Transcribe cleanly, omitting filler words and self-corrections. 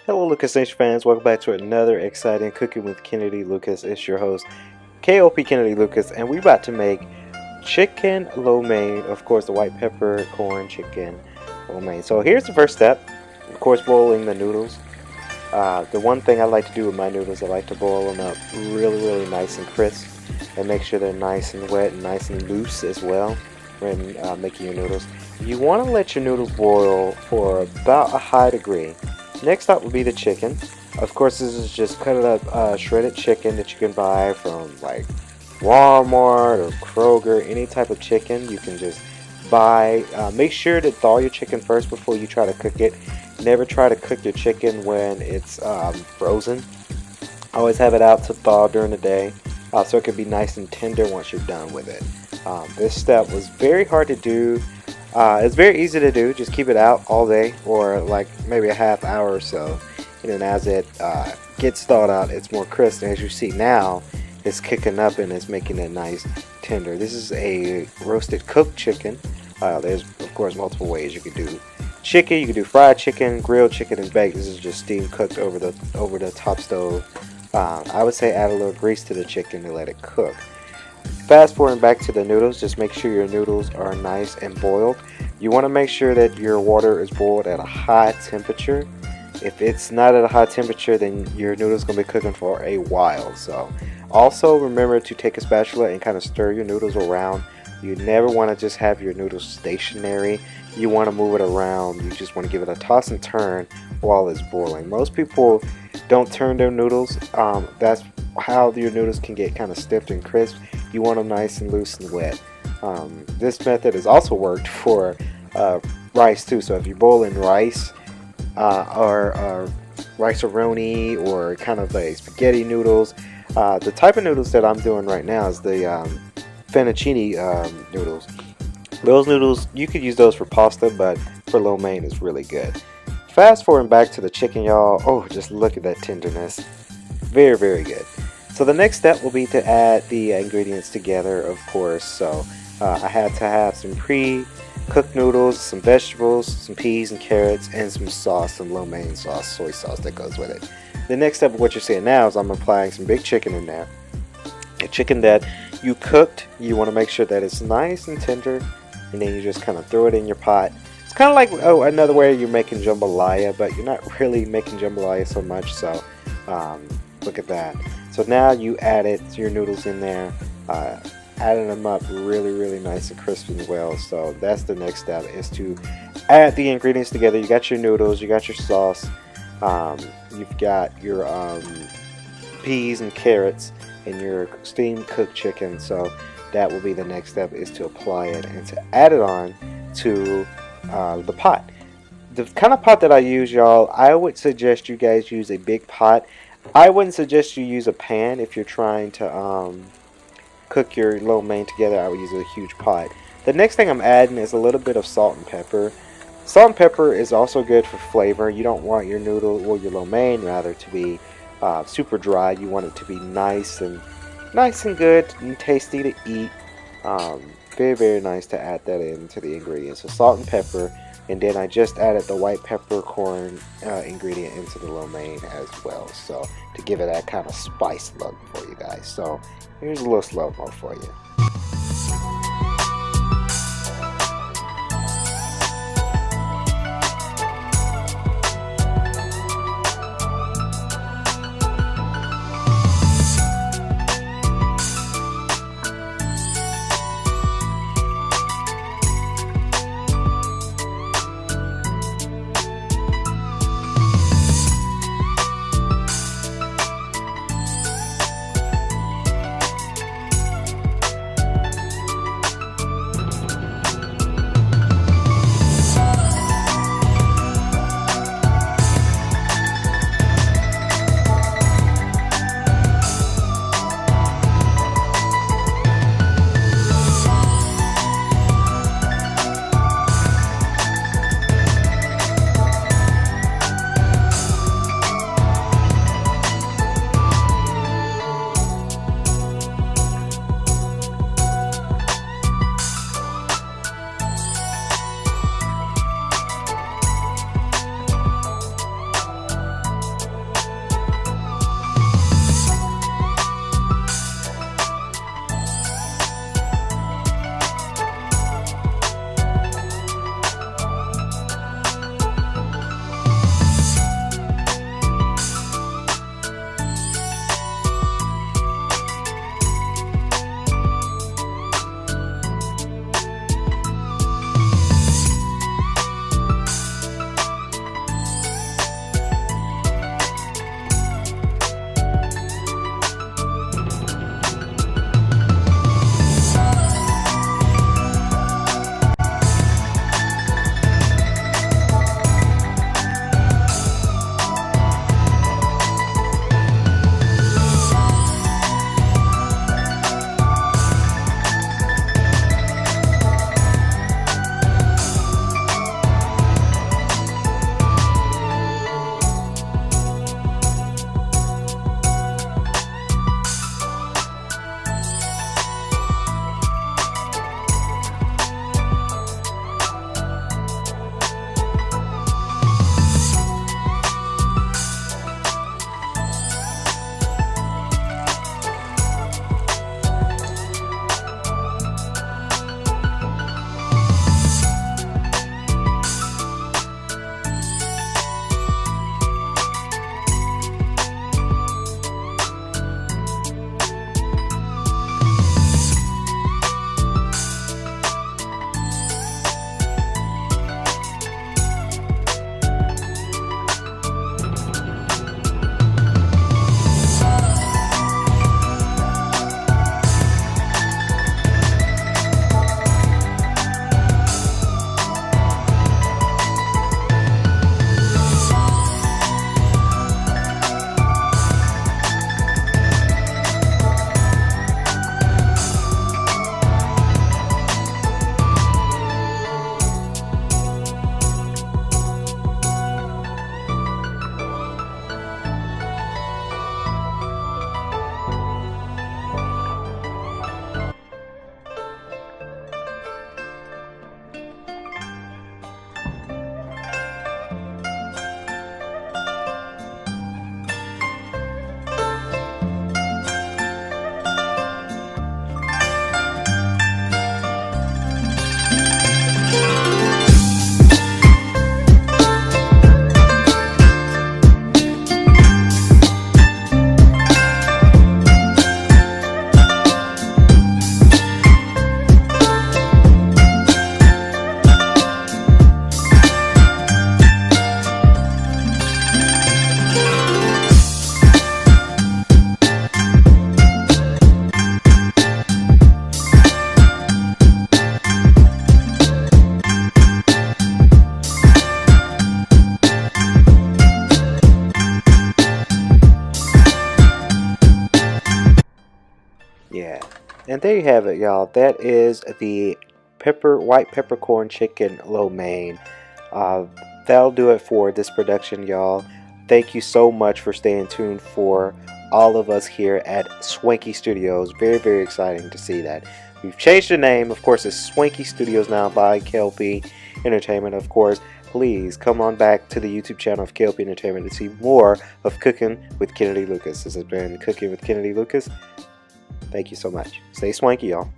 Hello, Lucas Nation fans. Welcome back to another exciting Cooking with Kennedy Lucas. It's your host, K.L.P Kennedy Lucas, and we're about to make chicken lo mein. Of course, the white peppercorn chicken lo mein. So here's the first step. Of course, boiling the noodles. The one thing I like to do with my noodles, I like to boil them up really nice and crisp, and make sure they're nice and wet and nice and loose as well when making your noodles. You want to let your noodles boil for about a high degree. Next up will be the chicken. Of course, this is just cut up shredded chicken that you can buy from like Walmart or Kroger. Any type of chicken you can just buy. Make sure to thaw your chicken first before you try to cook it. Never try to cook your chicken when it's frozen. Always have it out to thaw during the day so it can be nice and tender once you're done with it. This step was very hard to do. It's very easy to do. Just keep it out all day or like maybe a half hour or so. And then as it gets thawed out, it's more crisp. And as you see now, it's kicking up and it's making it nice tender. This is a roasted cooked chicken. There's of course multiple ways you could do chicken. You could do fried chicken, grilled chicken, and baked. This is just steam cooked over the top stove. I would say add a little grease to the chicken to let it cook. Fast forwarding back to the noodles, just make sure your noodles are nice and boiled. You want to make sure that your water is boiled at a high temperature. If it's not at a high temperature, then your noodles going to be cooking for a while. So also remember to take a spatula and kind of stir your noodles around. You never want to just have your noodles stationary. You want to move it around. You just want to give it a toss and turn while it's boiling. Most people don't turn their noodles. That's how your noodles can get kind of stiff and crisp. You want them nice and loose and wet. This method has also worked for rice too. So if you're boiling rice or rice-a-roni or kind of like spaghetti noodles, the type of noodles that I'm doing right now is the fettuccine noodles. Those noodles, you could use those for pasta, but for lo mein is really good. Fast forwarding back to the chicken, y'all. Oh, just look at that tenderness. Very good. So the next step will be to add the ingredients together, of course. So I had to have some pre-cooked noodles, some vegetables, some peas and carrots, and some sauce, some lo mein sauce, soy sauce that goes with it. The next step of what you're seeing now is I'm applying some big chicken in there. A chicken that you cooked, you want to make sure that it's nice and tender, and then you just kind of throw it in your pot. It's kind of like another way you're making jambalaya, but you're not really making jambalaya so much. So look at that. So now you added your noodles in there, adding them up really nice and crisp as well. So that's the next step, is to add the ingredients together. You got your noodles, you got your sauce, you've got your peas and carrots, and your steamed cooked chicken. So that will be the next step, is to apply it and to add it on to the pot. The kind of pot that I use, y'all, I would suggest you guys use a big pot. I wouldn't suggest you use a pan if you're trying to cook your lo mein together. I would use a huge pot. The next thing I'm adding is a little bit of salt and pepper. Salt and pepper is also good for flavor. You don't want your noodle, or your lo mein rather, to be super dry. You want it to be nice and good and tasty to eat. Very nice to add that into the ingredients. So salt and pepper. And then I just added the white peppercorn ingredient into the lo mein as well, so to give it that kind of spice look for you guys. So here's a little slow-mo for you. Yeah. And there you have it, y'all. That is the white peppercorn chicken lo mein. Uh, that'll do it for this production, y'all. Thank you so much for staying tuned for all of us here at Swanky Studios. Very, very exciting to see that. We've changed the name. Of course, it's Swanky Studios now by K.L.P Entertainment. Of course, please come on back to the YouTube channel of K.L.P Entertainment to see more of Cooking with Kennedy Lucas. This has been Cooking with Kennedy Lucas. Thank you so much. Stay swanky, y'all.